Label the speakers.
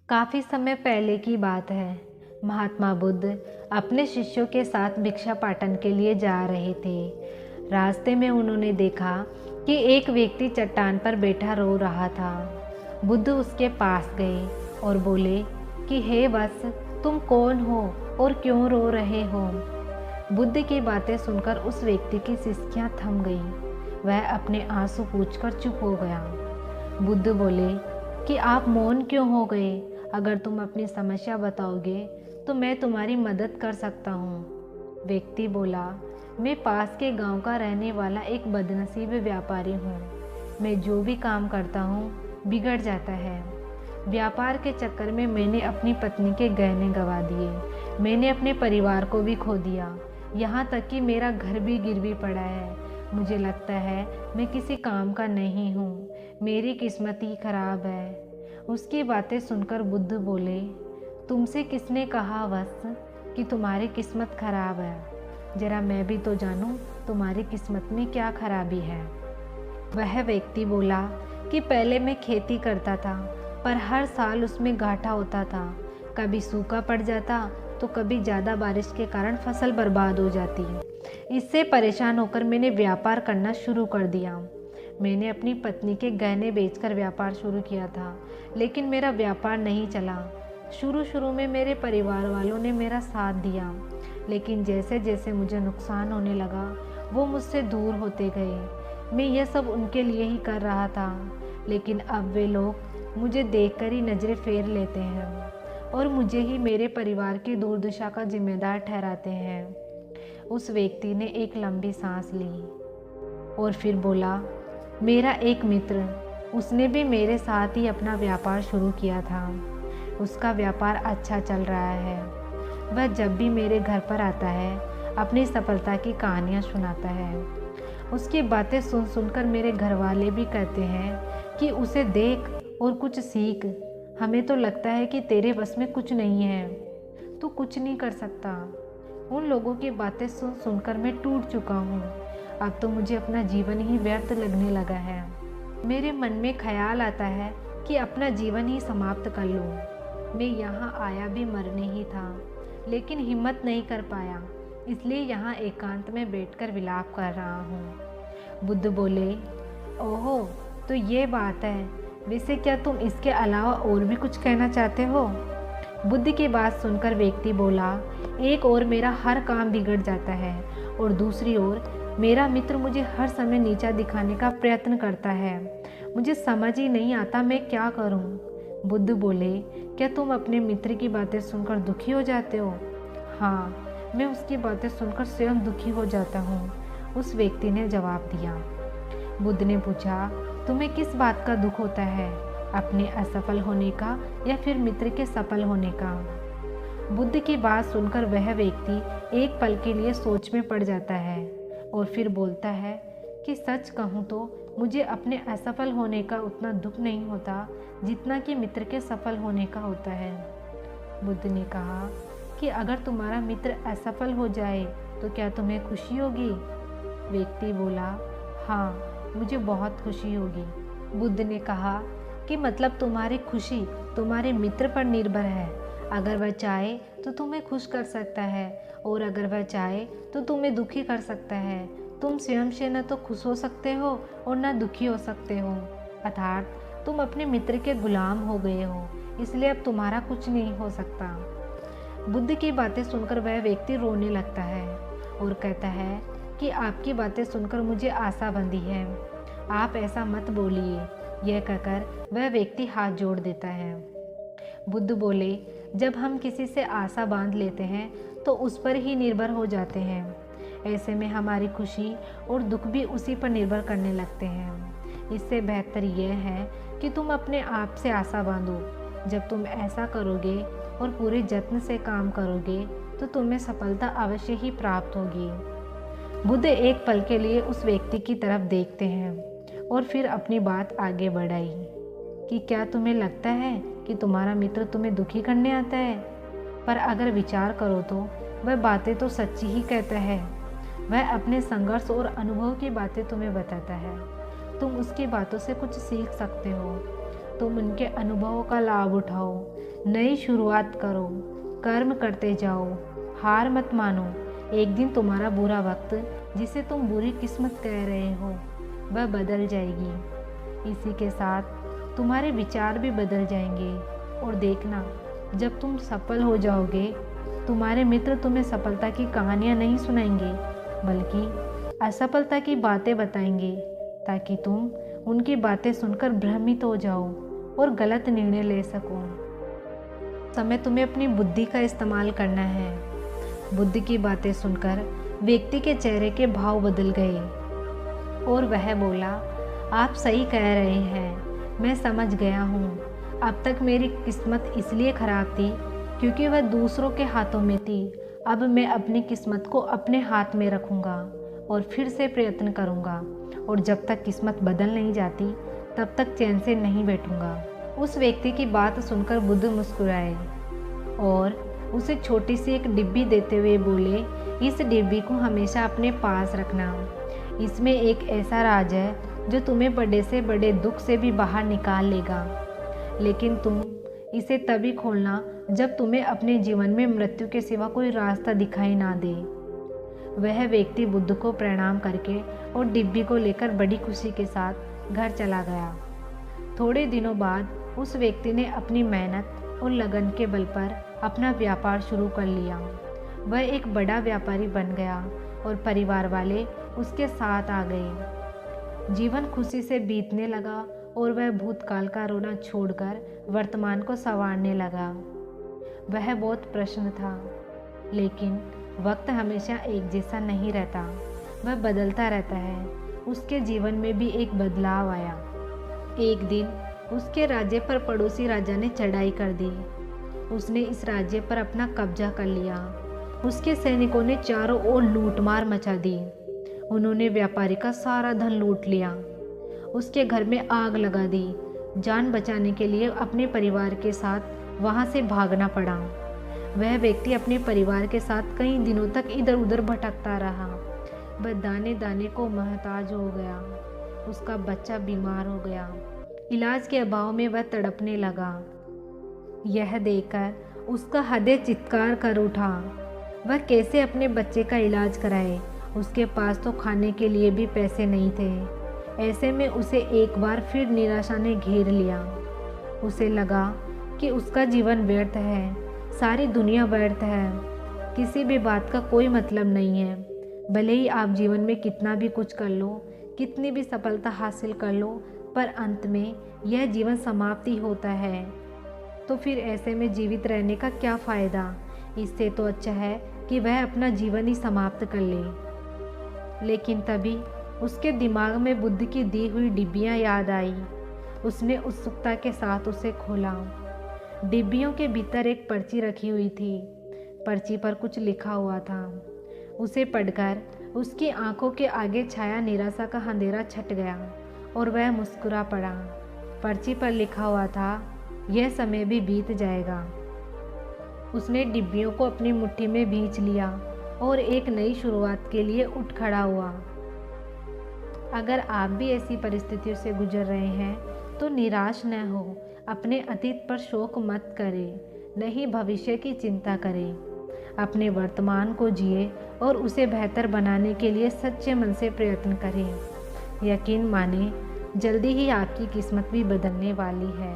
Speaker 1: काफ़ी समय पहले की बात है। महात्मा बुद्ध अपने शिष्यों के साथ भिक्षा पाटन के लिए जा रहे थे। रास्ते में उन्होंने देखा कि एक व्यक्ति चट्टान पर बैठा रो रहा था। बुद्ध उसके पास गए और बोले कि हे वत्स, तुम कौन हो और क्यों रो रहे हो? बुद्ध की बातें सुनकर उस व्यक्ति की सिसकियां थम गईं। वह अपने आंसू पोंछकर चुप हो गया। बुद्ध बोले कि आप मौन क्यों हो गए? अगर तुम अपनी समस्या बताओगे तो मैं तुम्हारी मदद कर सकता हूँ। व्यक्ति बोला, मैं पास के गांव का रहने वाला एक बदनसीब व्यापारी हूँ। मैं जो भी काम करता हूँ बिगड़ जाता है। व्यापार के चक्कर में मैंने अपनी पत्नी के गहने गंवा दिए। मैंने अपने परिवार को भी खो दिया। यहाँ तक कि मेरा घर भी गिरवी पड़ा है। मुझे लगता है मैं किसी काम का नहीं हूँ। मेरी किस्मत ही खराब है। उसकी बातें सुनकर बुद्ध बोले, तुमसे किसने कहा वत्स कि तुम्हारी किस्मत खराब है? जरा मैं भी तो जानूं तुम्हारी किस्मत में क्या खराबी है। वह व्यक्ति बोला कि पहले मैं खेती करता था, पर हर साल उसमें घाटा होता था। कभी सूखा पड़ जाता तो कभी ज़्यादा बारिश के कारण फसल बर्बाद हो जाती। इससे परेशान होकर मैंने व्यापार करना शुरू कर दिया। मैंने अपनी पत्नी के गहने बेचकर व्यापार शुरू किया था, लेकिन मेरा व्यापार नहीं चला। शुरू में मेरे परिवार वालों ने मेरा साथ दिया, लेकिन जैसे जैसे मुझे नुकसान होने लगा वो मुझसे दूर होते गए। मैं यह सब उनके लिए ही कर रहा था, लेकिन अब वे लोग मुझे देखकर ही नज़रें फेर लेते हैं और मुझे ही मेरे परिवार की दुर्दशा का जिम्मेदार ठहराते हैं। उस व्यक्ति ने एक लंबी सांस ली और फिर बोला, मेरा एक मित्र, उसने भी मेरे साथ ही अपना व्यापार शुरू किया था। उसका व्यापार अच्छा चल रहा है। वह जब भी मेरे घर पर आता है अपनी सफलता की कहानियाँ सुनाता है। उसकी बातें सुन सुनकर मेरे घर वाले भी कहते हैं कि उसे देख और कुछ सीख। हमें तो लगता है कि तेरे बस में कुछ नहीं है, तू कुछ नहीं कर सकता। उन लोगों की बातें सुन सुनकर मैं टूट चुका हूँ। अब तो मुझे अपना जीवन ही व्यर्थ लगने लगा है। मेरे मन में ख्याल आता है कि अपना जीवन ही समाप्त कर लूँ। मैं यहाँ आया भी मरने ही था, लेकिन हिम्मत नहीं कर पाया, इसलिए यहाँ एकांत में बैठकर विलाप कर रहा हूँ। बुद्ध बोले, ओहो, तो ये बात है। वैसे क्या तुम इसके अलावा और भी कुछ कहना चाहते हो? बुद्ध की बात सुनकर व्यक्ति बोला, एक ओर मेरा हर काम बिगड़ जाता है और दूसरी ओर मेरा मित्र मुझे हर समय नीचा दिखाने का प्रयत्न करता है। मुझे समझ ही नहीं आता मैं क्या करूं। बुद्ध बोले, क्या तुम अपने मित्र की बातें सुनकर दुखी हो जाते हो? हाँ, मैं उसकी बातें सुनकर स्वयं दुखी हो जाता हूँ, उस व्यक्ति ने जवाब दिया। बुद्ध ने पूछा, तुम्हें किस बात का दुख होता है, अपने असफल होने का या फिर मित्र के सफल होने का? बुद्ध की बात सुनकर वह व्यक्ति एक पल के लिए सोच में पड़ जाता है और फिर बोलता है कि सच कहूँ तो मुझे अपने असफल होने का उतना दुख नहीं होता जितना कि मित्र के सफल होने का होता है। बुद्ध ने कहा कि अगर तुम्हारा मित्र असफल हो जाए तो क्या तुम्हें खुशी होगी? व्यक्ति बोला, हाँ, मुझे बहुत खुशी होगी। बुद्ध ने कहा कि मतलब तुम्हारी खुशी तुम्हारे मित्र पर निर्भर है। अगर वह चाहे तो तुम्हें खुश कर सकता है और अगर वह चाहे तो तुम्हें दुखी कर सकता है। तुम स्वयं से न तो खुश हो सकते हो और न दुखी हो सकते हो, अर्थात तुम अपने मित्र के गुलाम हो गए हो, इसलिए अब तुम्हारा कुछ नहीं हो सकता। बुद्ध की बातें सुनकर वह व्यक्ति रोने लगता है और कहता है कि आपकी बातें सुनकर मुझे आशा बंधी है, आप ऐसा मत बोलिए। यह कहकर वह व्यक्ति हाथ जोड़ देता है। बुद्ध बोले, जब हम किसी से आशा बांध लेते हैं तो उस पर ही निर्भर हो जाते हैं। ऐसे में हमारी खुशी और दुख भी उसी पर निर्भर करने लगते हैं। इससे बेहतर यह है कि तुम अपने आप से आशा बांधो। जब तुम ऐसा करोगे और पूरे जत्न से काम करोगे तो तुम्हें सफलता अवश्य ही प्राप्त होगी। बुद्ध एक पल के लिए उस व्यक्ति की तरफ देखते हैं और फिर अपनी बात आगे बढ़ाई कि क्या तुम्हें लगता है कि तुम्हारा मित्र तुम्हें दुखी करने आता है? पर अगर विचार करो तो वह बातें तो सच्ची ही कहता है। वह अपने संघर्ष और अनुभव की बातें तुम्हें बताता है। तुम उसकी बातों से कुछ सीख सकते हो। तुम उनके अनुभवों का लाभ उठाओ, नई शुरुआत करो, कर्म करते जाओ, हार मत मानो। एक दिन तुम्हारा बुरा वक्त, जिसे तुम बुरी किस्मत कह रहे हो, वह बदल जाएगी। इसी के साथ तुम्हारे विचार भी बदल जाएंगे। और देखना, जब तुम सफल हो जाओगे, तुम्हारे मित्र तुम्हें सफलता की कहानियाँ नहीं सुनाएंगे, बल्कि असफलता की बातें बताएंगे, ताकि तुम उनकी बातें सुनकर भ्रमित हो जाओ और गलत निर्णय ले सको। समय तुम्हें अपनी बुद्धि का इस्तेमाल करना है। बुद्धि की बातें सुनकर व्यक्ति के चेहरे के भाव बदल गए और वह बोला, आप सही कह रहे हैं, मैं समझ गया हूँ। अब तक मेरी किस्मत इसलिए खराब थी क्योंकि वह दूसरों के हाथों में थी। अब मैं अपनी किस्मत को अपने हाथ में रखूँगा और फिर से प्रयत्न करूँगा, और जब तक किस्मत बदल नहीं जाती तब तक चैन से नहीं बैठूँगा। उस व्यक्ति की बात सुनकर बुद्ध मुस्कुराए और उसे छोटी सी एक डिब्बी देते हुए बोले, इस डिब्बी को हमेशा अपने पास रखना। इसमें एक ऐसा राज है जो तुम्हें बड़े से बड़े दुख से भी बाहर निकाल लेगा, लेकिन तुम इसे तभी खोलना जब तुम्हें अपने जीवन में मृत्यु के सिवा कोई रास्ता दिखाई ना दे। वह व्यक्ति बुद्ध को प्रणाम करके और डिब्बी को लेकर बड़ी खुशी के साथ घर चला गया। थोड़े दिनों बाद उस व्यक्ति ने अपनी मेहनत और लगन के बल पर अपना व्यापार शुरू कर लिया। वह एक बड़ा व्यापारी बन गया और परिवार वाले उसके साथ आ गए। जीवन खुशी से बीतने लगा और वह भूतकाल का रोना छोड़कर वर्तमान को संवारने लगा। वह बहुत प्रसन्न था, लेकिन वक्त हमेशा एक जैसा नहीं रहता, वह बदलता रहता है। उसके जीवन में भी एक बदलाव आया। एक दिन उसके राज्य पर पड़ोसी राजा ने चढ़ाई कर दी। उसने इस राज्य पर अपना कब्जा कर लिया। उसके सैनिकों ने चारों ओर लूटमार मचा दी। उन्होंने व्यापारी का सारा धन लूट लिया। उसके घर में आग लगा दी। जान बचाने के लिए अपने परिवार के साथ वहां से भागना पड़ा। वह व्यक्ति अपने परिवार के साथ कई दिनों तक इधर उधर भटकता रहा। वह दाने दाने को मोहताज हो गया। उसका बच्चा बीमार हो गया। इलाज के अभाव में वह तड़पने लगा। यह देखकर उसका हृदय चित्कार कर उठा। वह कैसे अपने बच्चे का इलाज कराए? उसके पास तो खाने के लिए भी पैसे नहीं थे। ऐसे में उसे एक बार फिर निराशा ने घेर लिया। उसे लगा कि उसका जीवन व्यर्थ है, सारी दुनिया व्यर्थ है, किसी भी बात का कोई मतलब नहीं है। भले ही आप जीवन में कितना भी कुछ कर लो, कितनी भी सफलता हासिल कर लो, पर अंत में यह जीवन समाप्ति होता है। तो फिर ऐसे में जीवित रहने का क्या फ़ायदा? इससे तो अच्छा है कि वह अपना जीवन ही समाप्त कर ले। लेकिन तभी उसके दिमाग में बुद्ध की दी हुई डिब्बियाँ याद आई। उसने उत्सुकता के साथ उसे खोला। डिब्बियों के भीतर एक पर्ची रखी हुई थी। पर्ची पर कुछ लिखा हुआ था। उसे पढ़कर उसकी आंखों के आगे छाया निराशा का अंधेरा छट गया और वह मुस्कुरा पड़ा। पर्ची पर लिखा हुआ था, यह समय भी बीत जाएगा। उसने डिब्बियों को अपनी मुट्ठी में भींच लिया और एक नई शुरुआत के लिए उठ खड़ा हुआ। अगर आप भी ऐसी परिस्थितियों से गुजर रहे हैं तो निराश न हो। अपने अतीत पर शोक मत करें, नहीं भविष्य की चिंता करें। अपने वर्तमान को जिए और उसे बेहतर बनाने के लिए सच्चे मन से प्रयत्न करें। यकीन माने, जल्दी ही आपकी किस्मत भी बदलने वाली है।